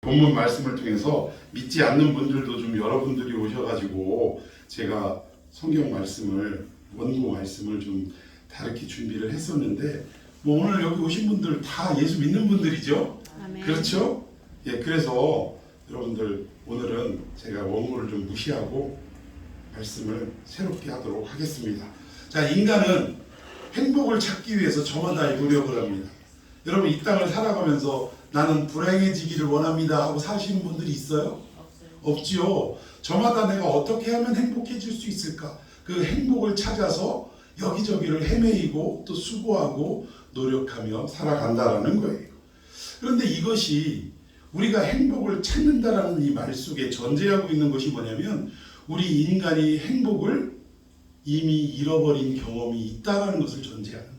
본문 말씀을 통해서 믿지 않는 분들도 좀 여러분들이 오셔가지고 제가 성경 말씀을 원고 말씀을 좀 다르게 준비를 했었는데 뭐 오늘 여기 오신 분들 다 예수 믿는 분들이죠. 아멘. 그렇죠? 예, 그래서 여러분들 오늘은 제가 원고를 좀 무시하고 말씀을 새롭게 하도록 하겠습니다. 자, 인간은 행복을 찾기 위해서 저마다 노력을 합니다. 여러분 이 땅을 살아가면서 나는 불행해지기를 원합니다 하고 사시는 분들이 있어요? 없지요. 저마다 내가 어떻게 하면 행복해질 수 있을까? 그 행복을 찾아서 여기저기를 헤매이고 또 수고하고 노력하며 살아간다라는 거예요. 그런데 이것이 우리가 행복을 찾는다라는 이 말 속에 전제하고 있는 것이 뭐냐면 우리 인간이 행복을 이미 잃어버린 경험이 있다라는 것을 전제하는 거예요.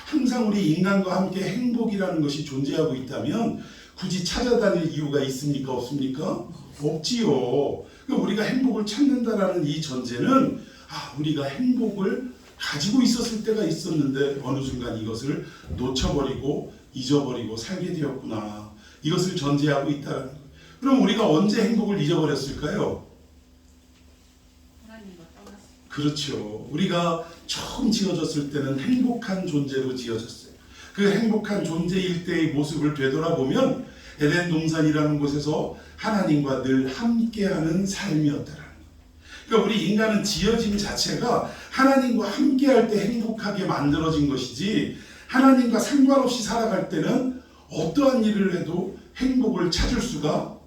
항상 우리 인간과 함께 행복이라는 것이 존재하고 있다면 굳이 찾아다닐 이유가 있습니까? 없습니까? 없지요. 우리가 행복을 찾는다라는 이 전제는 우리가 행복을 가지고 있었을 때가 있었는데 어느 순간 이것을 놓쳐버리고 잊어버리고 살게 되었구나. 이것을 전제하고 있다는 거예요. 그럼 우리가 언제 행복을 잊어버렸을까요? 그렇죠. 우리가 처음 지어졌을 때는 행복한 존재로 지어졌어요. 그 행복한 존재일 때의 모습을 되돌아보면 에덴 동산이라는 곳에서 하나님과 늘 함께하는 삶이었다라는 거예요. 그러니까 우리 인간은 지어짐 자체가 하나님과 함께할 때 행복하게 만들어진 것이지 하나님과 상관없이 살아갈 때는 어떠한 일을 해도 행복을 찾을 수가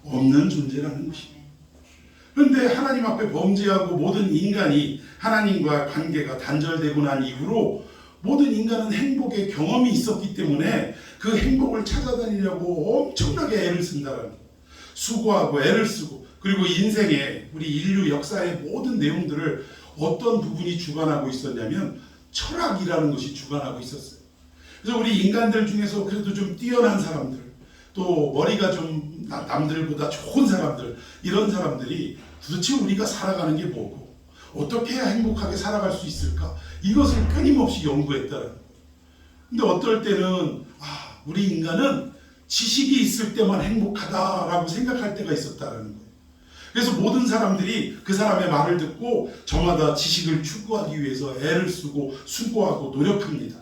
없는 존재라는 것입니다. 그런데 하나님 앞에 범죄하고 모든 인간이 하나님과 관계가 단절되고 난 이후로 모든 인간은 행복의 경험이 있었기 때문에 그 행복을 찾아다니려고 엄청나게 애를 쓴다는 거예요. 수고하고 애를 쓰고 그리고 인생의 우리 인류 역사의 모든 내용들을 어떤 부분이 주관하고 있었냐면 철학이라는 것이 주관하고 있었어요. 그래서 우리 인간들 중에서 그래도 좀 뛰어난 사람들 또 머리가 좀 남들보다 좋은 사람들 이런 사람들이 도대체 우리가 살아가는 게 뭐고 어떻게 해야 행복하게 살아갈 수 있을까 이것을 끊임없이 연구했다는 거예요. 근데 어떨 때는 우리 인간은 지식이 있을 때만 행복하다라고 생각할 때가 있었다는 거예요. 그래서 모든 사람들이 그 사람의 말을 듣고 저마다 지식을 추구하기 위해서 애를 쓰고 수고하고 노력합니다.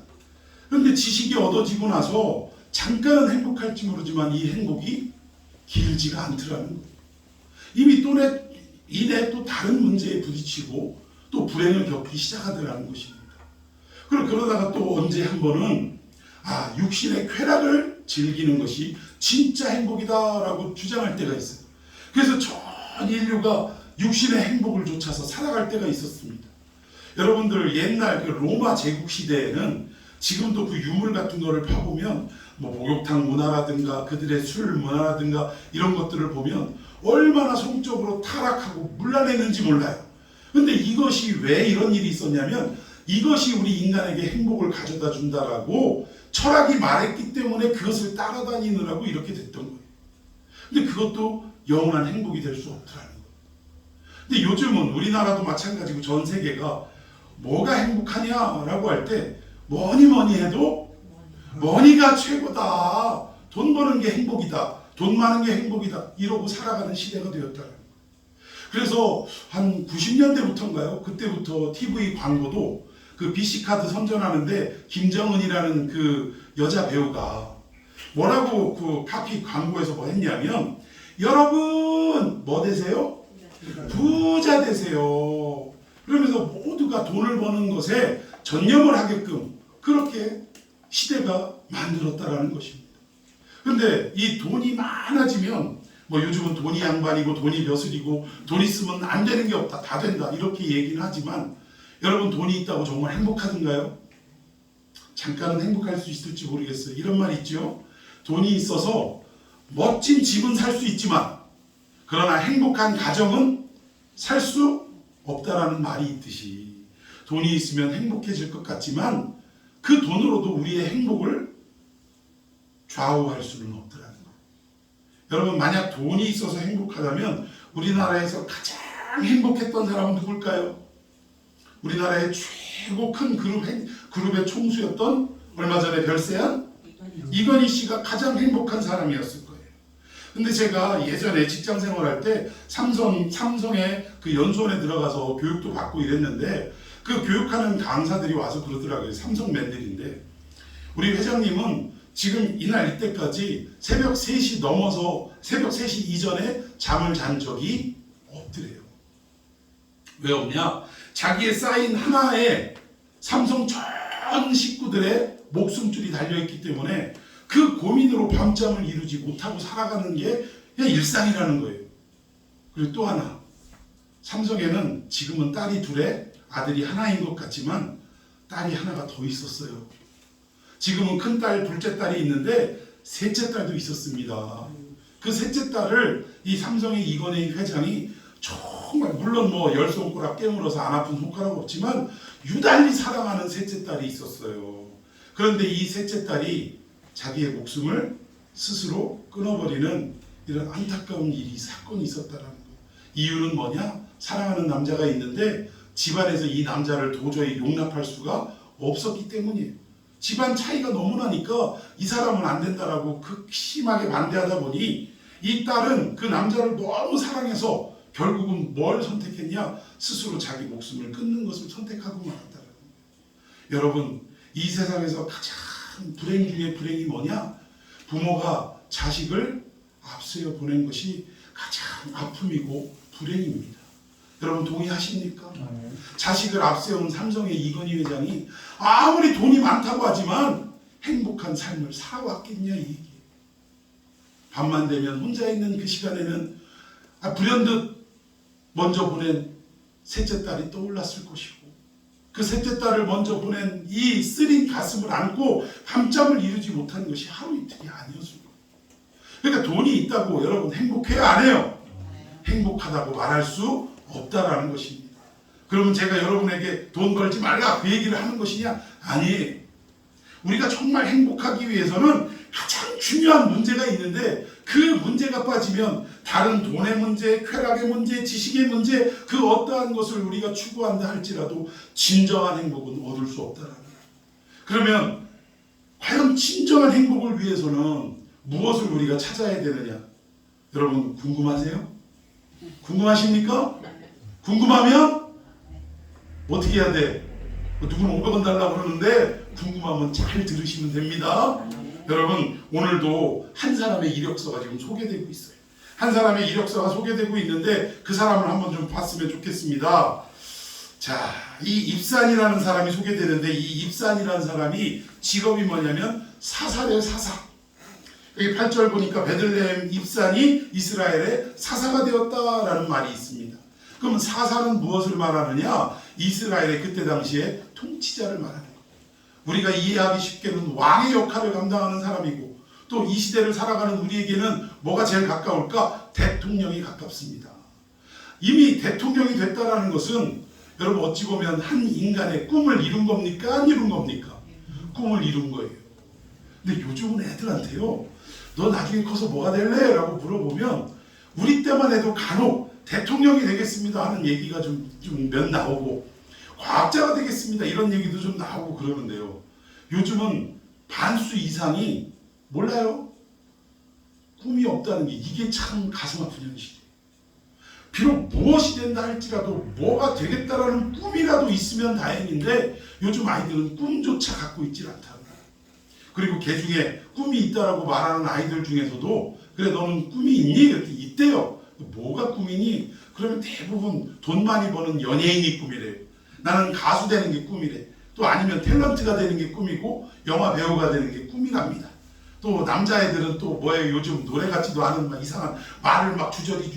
그런데 지식이 얻어지고 나서 잠깐은 행복할지 모르지만 이 행복이 길지가 않더라는 거예요. 이미 이내 또 다른 문제에 부딪히고 또 불행을 겪기 시작하더라는 것입니다. 그러다가 또 언제 한 번은 육신의 쾌락을 즐기는 것이 진짜 행복이다라고 주장할 때가 있어요. 그래서 전 인류가 육신의 행복을 좇아서 살아갈 때가 있었습니다. 여러분들 옛날 그 로마 제국 시대에는 지금도 그 유물 같은 거를 파보면 뭐 목욕탕 문화라든가 그들의 술 문화라든가 이런 것들을 보면 얼마나 성적으로 타락하고 문란했는지 몰라요. 근데 이것이 왜 이런 일이 있었냐면 이것이 우리 인간에게 행복을 가져다 준다라고 철학이 말했기 때문에 그것을 따라다니느라고 이렇게 됐던 거예요. 근데 그것도 영원한 행복이 될 수 없더라는 거예요. 근데 요즘은 우리나라도 마찬가지고 전 세계가 뭐가 행복하냐라고 할 때 뭐니 해도 머니가 최고다. 돈 버는 게 행복이다. 돈 많은 게 행복이다. 이러고 살아가는 시대가 되었다는 거예요. 그래서 한 90년대부터인가요? 그때부터 TV 광고도 그 BC카드 선전하는데 김정은이라는 그 여자 배우가 뭐라고 그 카피 광고에서 뭐 했냐면 여러분 뭐 되세요? 부자 되세요. 그러면서 모두가 돈을 버는 것에 전념을 하게끔 그렇게 시대가 만들었다라는 것입니다. 그런데 이 돈이 많아지면 뭐 요즘은 돈이 양반이고 돈이 벼슬이고 돈 있으면 안 되는 게 없다. 다 된다. 이렇게 얘기는 하지만 여러분 돈이 있다고 정말 행복하던가요? 잠깐은 행복할 수 있을지 모르겠어요. 이런 말 있죠. 돈이 있어서 멋진 집은 살 수 있지만 그러나 행복한 가정은 살 수 없다라는 말이 있듯이 돈이 있으면 행복해질 것 같지만 그 돈으로도 우리의 행복을 좌우할 수는 없더라는 거예요. 여러분 만약 돈이 있어서 행복하다면 우리나라에서 가장 행복했던 사람은 누굴까요? 우리나라의 최고 큰 그룹의 총수였던 얼마 전에 별세한 이건희 씨가 가장 행복한 사람이었을 거예요. 근데 제가 예전에 직장 생활할 때 삼성의 그 연수원에 들어가서 교육도 받고 이랬는데 그 교육하는 강사들이 와서 그러더라고요. 삼성맨들인데 우리 회장님은 지금 이날 이때까지 새벽 3시 넘어서 새벽 3시 이전에 잠을 잔 적이 없더래요. 왜 없냐? 자기의 쌓인 하나의 삼성 전 식구들의 목숨줄이 달려있기 때문에 그 고민으로 밤잠을 이루지 못하고 살아가는 게 그냥 일상이라는 거예요. 그리고 또 하나, 삼성에는 지금은 딸이 둘에 아들이 하나인 것 같지만 딸이 하나가 더 있었어요. 지금은 큰딸, 둘째 딸이 있는데 셋째 딸도 있었습니다. 그 셋째 딸을 이 삼성의 이건희 회장이 정말 물론 뭐 열 손가락 깨물어서 안 아픈 손가락 없지만 유달리 사랑하는 셋째 딸이 있었어요. 그런데 이 셋째 딸이 자기의 목숨을 스스로 끊어버리는 이런 안타까운 일이 사건이 있었다라는 거예요. 이유는 뭐냐? 사랑하는 남자가 있는데 집안에서 이 남자를 도저히 용납할 수가 없었기 때문이에요. 집안 차이가 너무 나니까 이 사람은 안 된다라고 극심하게 반대하다 보니 이 딸은 그 남자를 너무 사랑해서 결국은 뭘 선택했냐? 스스로 자기 목숨을 끊는 것을 선택하고 말았다는 거예요. 여러분, 이 세상에서 가장 불행 중에 불행이 뭐냐? 부모가 자식을 앞세워 보낸 것이 가장 아픔이고 불행입니다. 여러분 동의하십니까? 자식을 앞세운 삼성의 이건희 회장이 아무리 돈이 많다고 하지만 행복한 삶을 살아왔겠냐 이 얘기예요. 밤만 되면 혼자 있는 그 시간에는 불현듯 먼저 보낸 셋째 딸이 떠올랐을 것이고 그 셋째 딸을 먼저 보낸 이 쓰린 가슴을 안고 밤잠을 이루지 못하는 것이 하루 이틀이 아니었을 거예요. 그러니까 돈이 있다고 여러분 행복해요? 안 해요? 행복하다고 말할 수 없다라는 것입니다. 그러면 제가 여러분에게 돈 벌지 말라 그 얘기를 하는 것이냐? 아니에요. 우리가 정말 행복하기 위해서는 가장 중요한 문제가 있는데 그 문제가 빠지면 다른 돈의 문제, 쾌락의 문제, 지식의 문제 그 어떠한 것을 우리가 추구한다 할지라도 진정한 행복은 얻을 수 없다라는 거예요. 그러면 과연 진정한 행복을 위해서는 무엇을 우리가 찾아야 되느냐? 여러분 궁금하세요? 궁금하십니까? 궁금하면 어떻게 해야 돼? 누구는 500원 달라고 그러는데 궁금하면 잘 들으시면 됩니다. 여러분 오늘도 한 사람의 이력서가 지금 소개되고 있어요. 한 사람의 이력서가 소개되고 있는데 그 사람을 한번 좀 봤으면 좋겠습니다. 자, 이 입산이라는 사람이 소개되는데 이 입산이라는 사람이 직업이 뭐냐면 사사래요, 사사. 여기 8절 보니까 베들레헴 입산이 이스라엘의 사사가 되었다라는 말이 있습니다. 그럼 사사는 무엇을 말하느냐? 이스라엘의 그때 당시에 통치자를 말하는 거예요. 우리가 이해하기 쉽게는 왕의 역할을 감당하는 사람이고 또 이 시대를 살아가는 우리에게는 뭐가 제일 가까울까? 대통령이 가깝습니다. 이미 대통령이 됐다라는 것은 여러분 어찌 보면 한 인간의 꿈을 이룬 겁니까? 안 이룬 겁니까? 꿈을 이룬 거예요. 근데 요즘은 애들한테요. 너 나중에 커서 뭐가 될래? 라고 물어보면 우리 때만 해도 간혹 대통령이 되겠습니다 하는 얘기가 좀 몇 나오고 과학자가 되겠습니다 이런 얘기도 좀 나오고 그러는데요. 요즘은 반수 이상이 몰라요. 꿈이 없다는 게 이게 참 가슴 아픈 현실이에요. 비록 무엇이 된다 할지라도 뭐가 되겠다라는 꿈이라도 있으면 다행인데 요즘 아이들은 꿈조차 갖고 있질 않다는 거예요. 그리고 개 중에 꿈이 있다라고 말하는 아이들 중에서도 그래 너는 꿈이 있니? 이렇게 있대요. 뭐가 꿈이니? 그러면 대부분 돈 많이 버는 연예인이 꿈이래요. 나는 가수 되는 게 꿈이래. 또 아니면 탤런트가 되는 게 꿈이고 영화 배우가 되는 게 꿈이랍니다. 또 남자애들은 또 뭐예요? 요즘 노래 같지도 않은 막 이상한 말을 막 주저리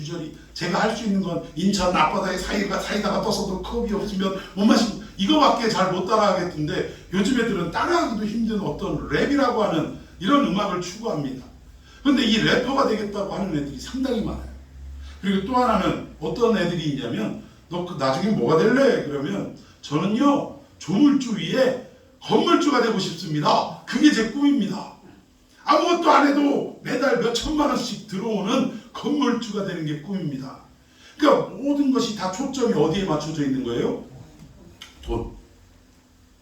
제가 할 수 있는 건 인천 앞바다에 사이다가 떠서도 컵이 없으면 못 마시고 이거밖에 잘 못 따라하겠던데 요즘 애들은 따라하기도 힘든 어떤 랩이라고 하는 이런 음악을 추구합니다. 그런데 이 래퍼가 되겠다고 하는 애들이 상당히 많아요. 그리고 또 하나는 어떤 애들이 있냐면 너 나중에 뭐가 될래? 그러면 저는요 조물주 위에 건물주가 되고 싶습니다. 그게 제 꿈입니다. 아무것도 안 해도 매달 몇 천만 원씩 들어오는 건물주가 되는 게 꿈입니다. 그러니까 모든 것이 다 초점이 어디에 맞춰져 있는 거예요? 돈.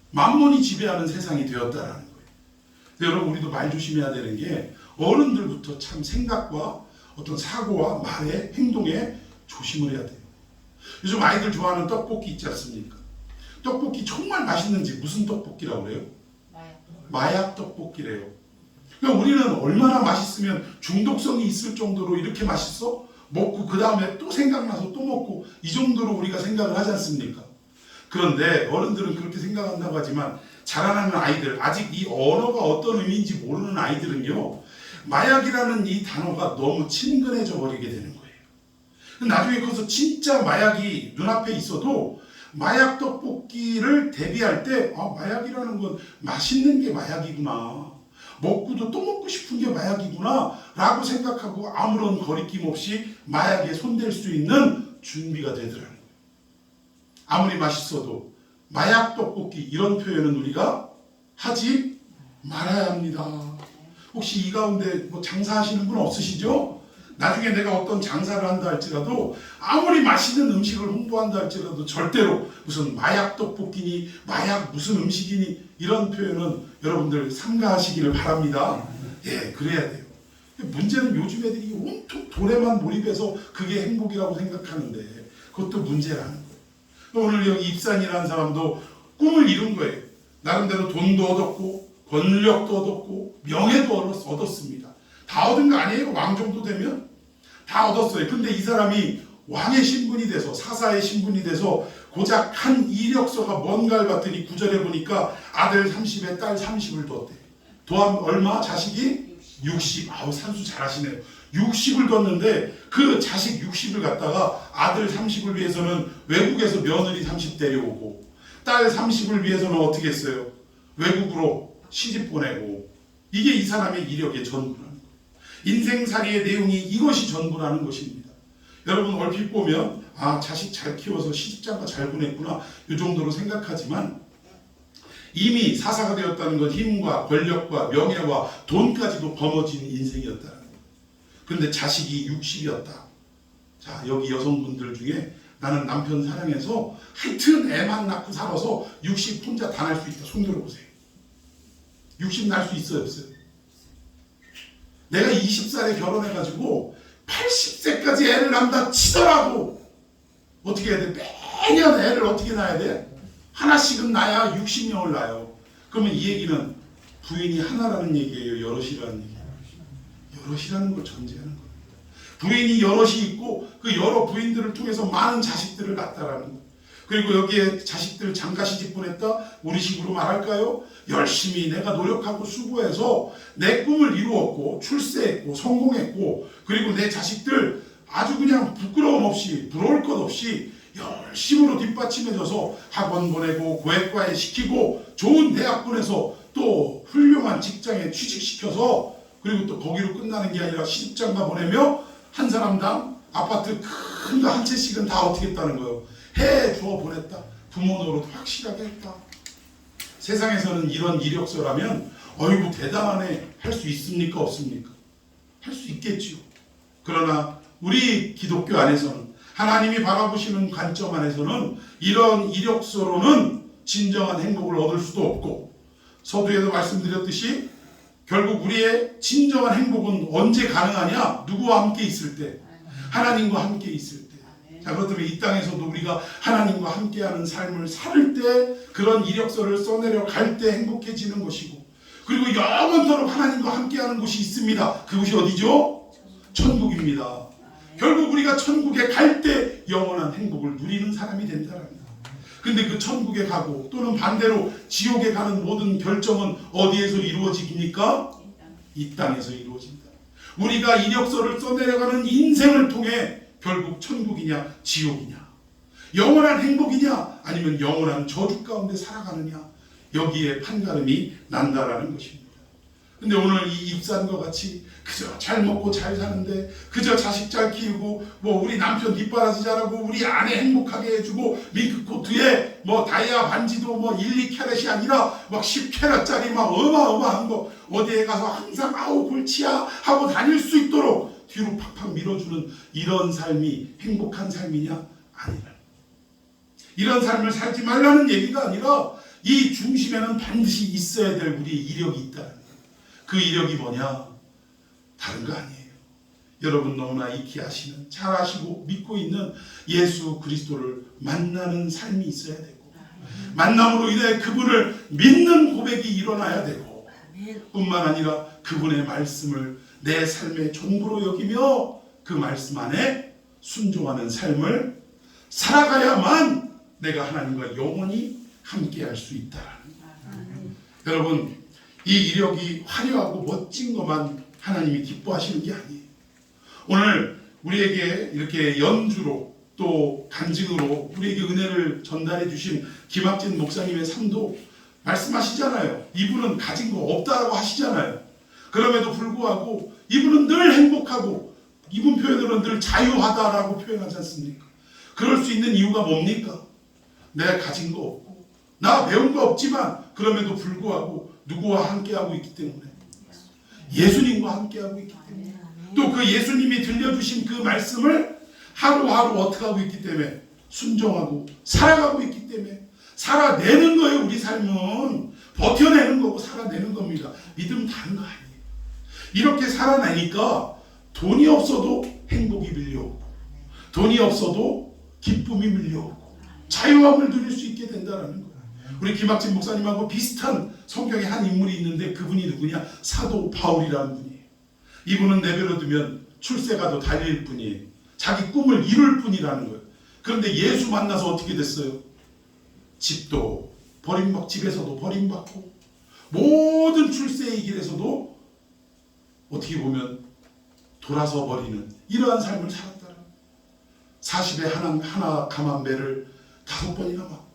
만몬이 지배하는 세상이 되었다라는 거예요. 근데 여러분 우리도 말 조심해야 되는 게 어른들부터 참 생각과 어떤 사고와 말에 행동에 조심을 해야 돼요. 요즘 아이들 좋아하는 떡볶이 있지 않습니까? 떡볶이 정말 맛있는지 무슨 떡볶이라고 그래요? 마약 떡볶이래요. 그러니까 우리는 얼마나 맛있으면 중독성이 있을 정도로 이렇게 맛있어? 먹고 그 다음에 또 생각나서 또 먹고 이 정도로 우리가 생각을 하지 않습니까? 그런데 어른들은 그렇게 생각한다고 하지만 자라나는 아이들, 아직 이 언어가 어떤 의미인지 모르는 아이들은요, 마약이라는 이 단어가 너무 친근해져 버리게 되는 거예요. 나중에 커서 진짜 마약이 눈앞에 있어도 마약 떡볶이를 대비할 때 마약이라는 건 맛있는 게 마약이구나, 먹고도 또 먹고 싶은 게 마약이구나 라고 생각하고 아무런 거리낌 없이 마약에 손댈 수 있는 준비가 되더라는 거예요. 아무리 맛있어도 마약 떡볶이 이런 표현은 우리가 하지 말아야 합니다. 혹시 이 가운데 뭐 장사하시는 분 없으시죠? 나중에 내가 어떤 장사를 한다 할지라도 아무리 맛있는 음식을 홍보한다 할지라도 절대로 무슨 마약 떡볶이니 마약 무슨 음식이니 이런 표현은 여러분들 삼가하시기를 바랍니다. 예, 그래야 돼요. 문제는 요즘 애들이 온통 돈에만 몰입해서 그게 행복이라고 생각하는데 그것도 문제라는 거예요. 오늘 여기 입산이라는 사람도 꿈을 이룬 거예요. 나름대로 돈도 얻었고 권력도 얻었고 명예도 얻었습니다. 다 얻은 거 아니에요? 왕 정도 되면 다 얻었어요. 근데 이 사람이 왕의 신분이 돼서 사사의 신분이 돼서 고작 한 이력서가 뭔가를 봤더니 구절에 보니까 아들 30에 딸 30을 뒀대. 도함 얼마? 자식이 60. 아우 산수 잘하시네요. 60을 뒀는데 그 자식 60을 갖다가 아들 30을 위해서는 외국에서 며느리 30 데려오고 딸 30을 위해서는 어떻게 했어요? 외국으로 시집 보내고, 이게 이 사람의 이력의 전부라는 거예요. 인생살이의 내용이 이것이 전부라는 것입니다. 여러분 얼핏 보면 자식 잘 키워서 시집장가 잘 보냈구나 이 정도로 생각하지만 이미 사사가 되었다는 건 힘과 권력과 명예와 돈까지도 범어진 인생이었다는 거예요. 그런데 자식이 60이었다. 자, 여기 여성분들 중에 나는 남편 사랑해서 하여튼 애만 낳고 살아서 60 혼자 다 날 수 있다. 손 들어보세요. 60 날 수 있어요, 없어요? 내가 20살에 결혼해가지고 80세까지 애를 낳는다 치더라도 어떻게 해야 돼? 매년 애를 어떻게 낳아야 돼? 하나씩은 낳아야 60명을 낳아요. 그러면 이 얘기는 부인이 하나라는 얘기예요? 여럿이라는 얘기예요? 여럿이라는 걸 전제하는 겁니다. 부인이 여럿이 있고 그 여러 부인들을 통해서 많은 자식들을 낳았다라는 거예요. 그리고 여기에 자식들 장가 시집 보냈다? 우리식으로 말할까요? 열심히 내가 노력하고 수고해서 내 꿈을 이루었고 출세했고 성공했고 그리고 내 자식들 아주 그냥 부끄러움 없이 부러울 것 없이 열심으로 뒷받침해줘서 학원 보내고 고액과외 시키고 좋은 대학 보내서 또 훌륭한 직장에 취직시켜서 그리고 또 거기로 끝나는 게 아니라 시집장가 보내며 한 사람당 아파트 큰 거 한 채씩은 다 어떻게 했다는 거예요. 해주어 보냈다. 부모 노릇 확실하게 했다. 세상에서는 이런 이력서라면 어이구 대단하네 할 수 있습니까? 없습니까? 할 수 있겠지요. 그러나 우리 기독교 안에서는 하나님이 바라보시는 관점 안에서는 이런 이력서로는 진정한 행복을 얻을 수도 없고 서두에도 말씀드렸듯이 결국 우리의 진정한 행복은 언제 가능하냐? 누구와 함께 있을 때? 하나님과 함께 있을 때. 자, 그렇다면 이 땅에서도 우리가 하나님과 함께하는 삶을 살 때 그런 이력서를 써내려 갈 때 행복해지는 것이고 그리고 영원토록 하나님과 함께하는 곳이 있습니다. 그곳이 어디죠? 천국입니다. 결국 우리가 천국에 갈 때 영원한 행복을 누리는 사람이 된다는 거예요. 근데 그 천국에 가고 또는 반대로 지옥에 가는 모든 결정은 어디에서 이루어집니까? 이 땅에서 이루어진다. 우리가 이력서를 써내려가는 인생을 통해 결국 천국이냐 지옥이냐 영원한 행복이냐 아니면 영원한 저주 가운데 살아가느냐 여기에 판가름이 난다라는 것입니다. 근데 오늘 이 입산과 같이 그저 잘 먹고 잘 사는데 그저 자식 잘 키우고 뭐 우리 남편 뒷바라지 잘하고 우리 아내 행복하게 해주고 밍크코트에 뭐 다이아 반지도 뭐 1, 2캐럿이 아니라 막 10캐럿짜리 막 어마어마한 거 어디에 가서 항상 아우 골치야 하고 다닐 수 있도록 뒤로 팍팍 밀어주는 이런 삶이 행복한 삶이냐? 아니라 이런 삶을 살지 말라는 얘기가 아니라 이 중심에는 반드시 있어야 될 우리의 이력이 있다는 거예요. 그 이력이 뭐냐? 다른 거 아니에요. 여러분 너무나 익히 아시는, 잘 아시고 믿고 있는 예수 그리스도를 만나는 삶이 있어야 되고, 만남으로 인해 그분을 믿는 고백이 일어나야 되고, 뿐만 아니라 그분의 말씀을 내 삶의 전부로 여기며 그 말씀 안에 순종하는 삶을 살아가야만 내가 하나님과 영원히 함께할 수 있다라는 거예요. 여러분, 이 이력이 화려하고 멋진 것만 하나님이 기뻐하시는 게 아니에요. 오늘 우리에게 이렇게 연주로 또 간증으로 우리에게 은혜를 전달해 주신 김학진 목사님의 삶도 말씀하시잖아요. 이분은 가진 거 없다고 하시잖아요. 그럼에도 불구하고 이분은 늘 행복하고, 이분 표현으로는 늘 자유하다라고 표현하지 않습니까? 그럴 수 있는 이유가 뭡니까? 내가 가진 거 없고 나 배운 거 없지만 그럼에도 불구하고 누구와 함께하고 있기 때문에, 예수님과 함께하고 있기 때문에, 또 그 예수님이 들려주신 그 말씀을 하루하루 어떻게 하고 있기 때문에, 순종하고 살아가고 있기 때문에, 살아내는 거예요. 우리 삶은 버텨내는 거고 살아내는 겁니다. 믿음 다른 거 아니에요. 이렇게 살아내니까 돈이 없어도 행복이 밀려오고, 돈이 없어도 기쁨이 밀려오고, 자유함을 누릴 수 있게 된다는 거예요. 우리 김학진 목사님하고 비슷한 성경의 한 인물이 있는데, 그분이 누구냐? 사도 바울이라는 분이에요. 이분은 내버려 두면 출세가도 달릴 뿐이에요. 자기 꿈을 이룰 뿐이라는 거예요. 그런데 예수 만나서 어떻게 됐어요? 집도 버림받고, 집에서도 버림받고, 모든 출세의 길에서도 어떻게 보면 돌아서 버리는 이러한 삶을 살았다는 거예요. 40에 하나 감한 배를 5번이나 맞고,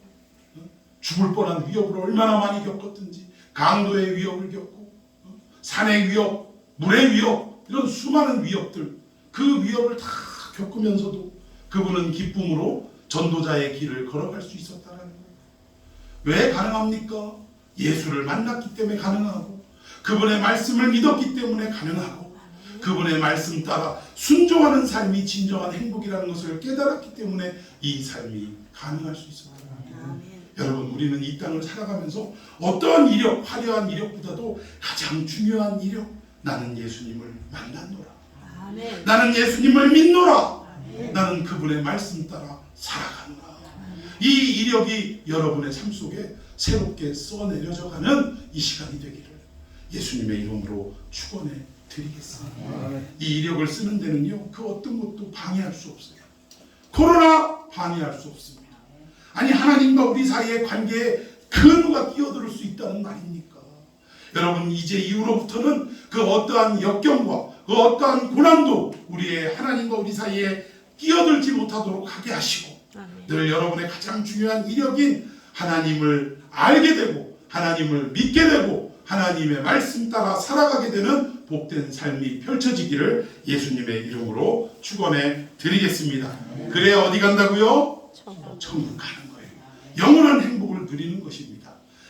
죽을 뻔한 위협을 얼마나 많이 겪었든지, 강도의 위협을 겪고, 산의 위협, 물의 위협, 이런 수많은 위협들, 그 위협을 다 겪으면서도 그분은 기쁨으로 전도자의 길을 걸어갈 수 있었다는 거예요. 왜 가능합니까? 예수를 만났기 때문에 가능하고, 그분의 말씀을 믿었기 때문에 가능하고, 그분의 말씀 따라 순종하는 삶이 진정한 행복이라는 것을 깨달았기 때문에 이 삶이 가능할 수 있었다는 거예요. 여러분, 우리는 이 땅을 살아가면서 어떠한 이력, 화려한 이력보다도 가장 중요한 이력, 나는 예수님을 만났노라. 아멘. 나는 예수님을 믿노라. 아멘. 나는 그분의 말씀 따라 살아가노라. 이 이력이 여러분의 삶 속에 새롭게 써내려져가는 이 시간이 되기를 예수님의 이름으로 축원해 드리겠습니다. 이 이력을 쓰는 데는요, 그 어떤 것도 방해할 수 없어요. 코로나 방해할 수 없습니다. 아니, 하나님과 우리 사이의 관계에 그 누가 끼어들 수 있다는 말입니까? 여러분, 이제 이후로부터는 그 어떠한 역경과 그 어떠한 고난도 우리의 하나님과 우리 사이에 끼어들지 못하도록 하게 하시고, 늘 여러분의 가장 중요한 이력인 하나님을 알게 되고, 하나님을 믿게 되고, 하나님의 말씀 따라 살아가게 되는 복된 삶이 펼쳐지기를 예수님의 이름으로 축원해 드리겠습니다. 그래 어디 간다고요? 천국 가는 거예요. 영원한 행복을 누리는 것입니다.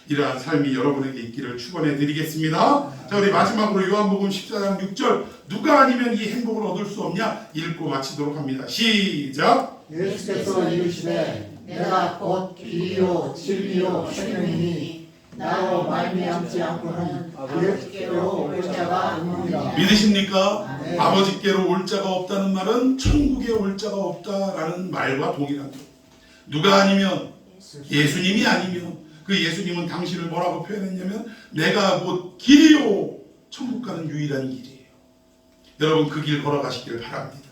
이러한 삶이 여러분에게 있기를 축원해 드리겠습니다. 자, 우리 마지막으로 요한복음 14장 6절, 누가 아니면 이 행복을 얻을 수 없냐 읽고 마치도록 합니다. 시작. 예수께서 이르시되 내가 곧 길이요 진리요 생명이니 나로 말미암지 않고는 아버지께로 올 자가 없느니라. 믿으십니까? 네. 아버지께로 올 자가 없다는 말은 천국에 올 자가 없다라는 말과 동일한 거예요. 누가 아니면, 예수님이 아니면, 그 예수님은 당신을 뭐라고 표현했냐면 내가 곧 길이요 천국 가는 유일한 길이에요. 여러분, 그 길 걸어가시길 바랍니다.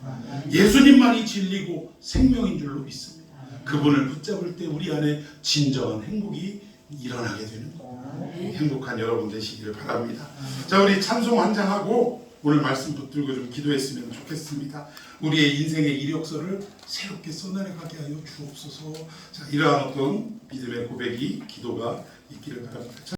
예수님만이 진리고 생명인 줄로 믿습니다. 그분을 붙잡을 때 우리 안에 진정한 행복이 일어나게 되는 거예요. 행복한 여러분 되시기를 바랍니다. 자, 우리 찬송 한 장하고 오늘 말씀 붙들고 좀 기도했으면 좋겠습니다. 우리의 인생의 이력서를 새롭게 써나가게 하여 주옵소서. 자, 이러한 어떤 믿음의 고백이, 기도가 있기를 바랍니다.